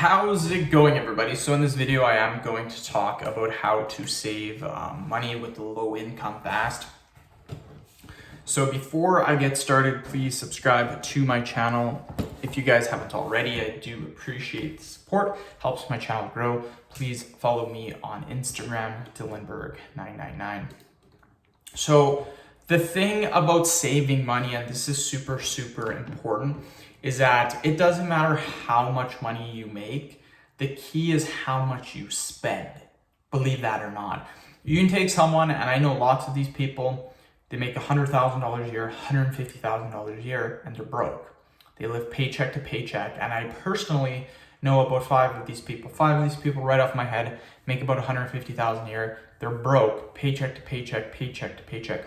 How's it going, everybody? So in this video, I am going to talk about how to save money with low income fast. So before I get started, please subscribe to my channel. If you guys haven't already, I do appreciate the support. Helps my channel grow. Please follow me on Instagram, Dylanberg999. So the thing about saving money, and this is super important, is that it doesn't matter how much money you make. The key is how much you spend, believe that or not. You can take someone, and I know lots of these people, they make $100,000 a year, $150,000 a year, and they're broke. They live paycheck to paycheck, and I personally know about five of these people right off my head make about $150,000 a year. They're broke, paycheck to paycheck, paycheck to paycheck.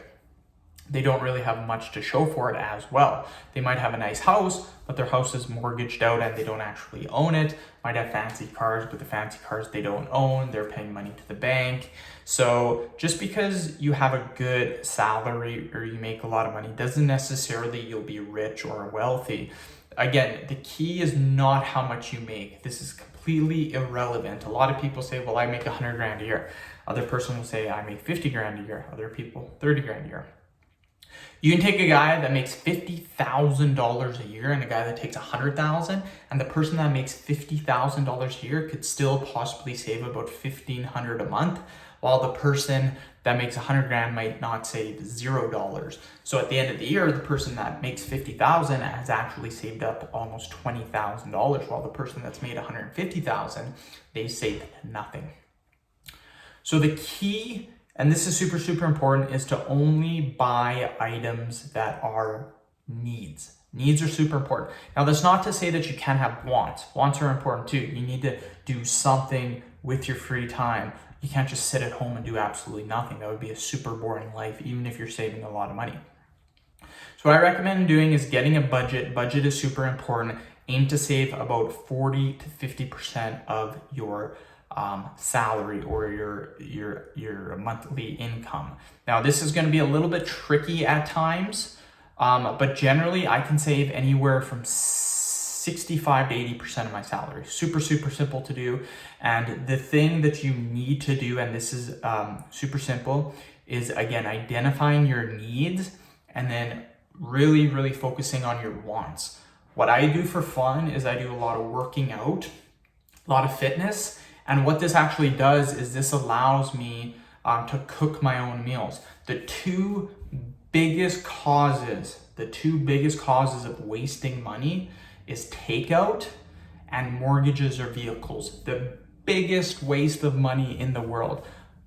They don't really have much to show for it as well. They might have a nice house, but their house is mortgaged out and they don't actually own it. Might have fancy cars, but the fancy cars they don't own. They're paying money to the bank. So just because you have a good salary or you make a lot of money doesn't necessarily you'll be rich or wealthy. Again, the key is not how much you make. This is completely irrelevant. A lot of people say, well, I make 100 grand a year. Other person will say, I make 50 grand a year. Other people, 30 grand a year. You can take a guy that makes $50,000 a year and a guy that takes $100,000, and the person that makes $50,000 a year could still possibly save about $1,500 a month, while the person that makes 100 grand might not save $0. So at the end of the year, the person that makes $50,000 has actually saved up almost $20,000, while the person that's made $150,000, they saved nothing. So the key, and this is super important, is to only buy items that are needs. Needs are super important. Now, that's not to say that you can't have wants. Wants are important too. You need to do something with your free time. You can't just sit at home and do absolutely nothing. That would be a super boring life, even if you're saving a lot of money. So what I recommend doing is getting a budget. Budget is super important. Aim to save about 40 to 50% of your salary or your monthly income. Now, this is going to be a little bit tricky at times, but generally I can save anywhere from 65 to 80% of my salary. Super simple to do. And the thing that you need to do, and this is super simple, is again identifying your needs and then really focusing on your wants. What I do for fun is I do a lot of working out, a lot of fitness. And what this actually does is this allows me to cook my own meals. The two biggest causes of wasting money is takeout and mortgages or vehicles. The biggest waste of money in the world.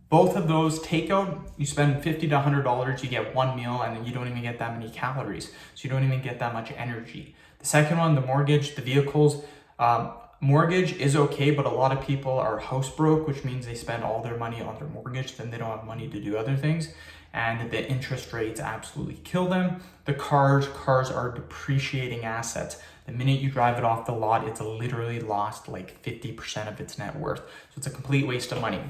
Both of those, takeout, you spend $50 to $100, you get one meal, and you don't even get that many calories. So you don't even get that much energy. The second one, the mortgage, the vehicles, mortgage is okay, but a lot of people are house broke, which means they spend all their money on their mortgage, then they don't have money to do other things, and the interest rates absolutely kill them. The cars are depreciating assets. The minute you drive it off the lot, it's literally lost like 50% of its net worth. So it's a complete waste of money.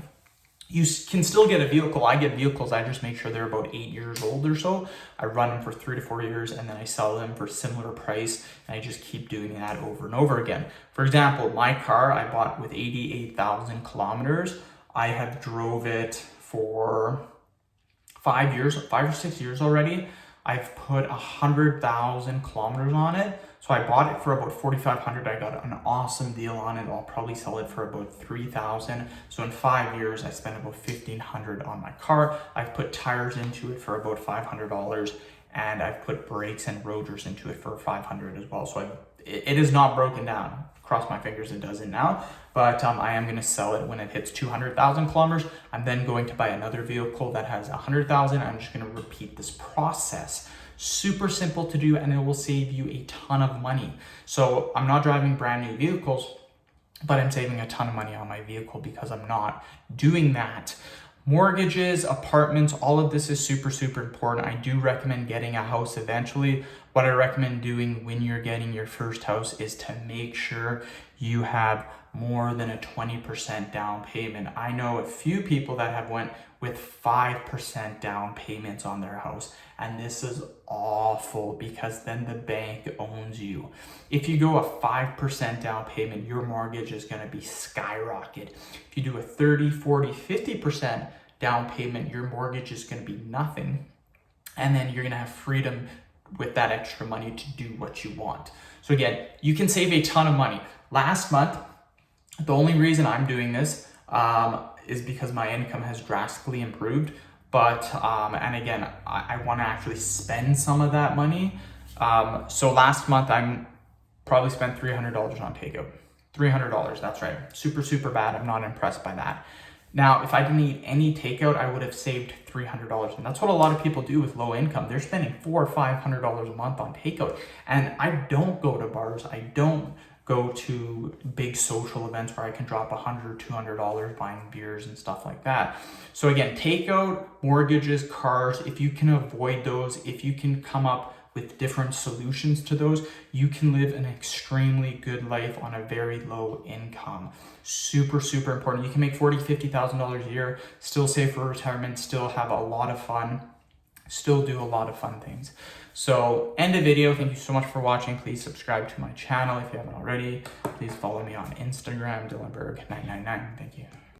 You can still get a vehicle. I get vehicles, I just make sure they're about 8 years old or so. I run them for 3 to 4 years and then I sell them for a similar price, and I just keep doing that over and over again. For example, my car I bought with 88,000 kilometers. I have drove it for 5 or 6 years already. I've put 100,000 kilometers on it. So I bought it for about $4,500. I got an awesome deal on it. I'll probably sell it for about $3,000. So in 5 years, I spent about $1,500 on my car. I've put tires into it for about $500, and I've put brakes and rotors into it for $500 as well. So it is not broken down. Cross my fingers it doesn't now, but I am going to sell it when it hits 200,000 kilometers. I'm then going to buy another vehicle that has 100,000. I'm just going to repeat this process. Super simple to do, and it will save you a ton of money. So I'm not driving brand new vehicles, but I'm saving a ton of money on my vehicle because I'm not doing that. Mortgages, apartments, all of this is super important. I do recommend getting a house eventually. what I recommend doing when you're getting your first house is to make sure you have more than a 20% down payment. I know a few people that have went with 5% down payments on their house, and this is awful because then the bank owns you. If you go a 5% down payment, your mortgage is going to be skyrocket. If you do a 30, 40, 50% down payment, your mortgage is going to be nothing. And then you're going to have freedom with that extra money to do what you want. So again, you can save a ton of money. Last month, the only reason I'm doing this is because my income has drastically improved. But, and again, I want to actually spend some of that money. So last month, I'm probably spent $300 on takeout. $300, that's right. Super, super bad. I'm not impressed by that. Now, if I didn't eat any takeout, I would have saved $300. And that's what a lot of people do with low income. They're spending $400 or $500 a month on takeout. And I don't go to bars. I don't go to big social events where I can drop $100 or $200 buying beers and stuff like that. So again, takeout, mortgages, cars, if you can avoid those, if you can come up with different solutions to those, you can live an extremely good life on a very low income. Super, super important. You can make $40,000, $50,000 a year, still save for retirement, still have a lot of fun, still do a lot of fun things. So end the video. Thank you so much for watching. Please subscribe to my channel if you haven't already. Please follow me on Instagram, Dylanberg999. Thank you.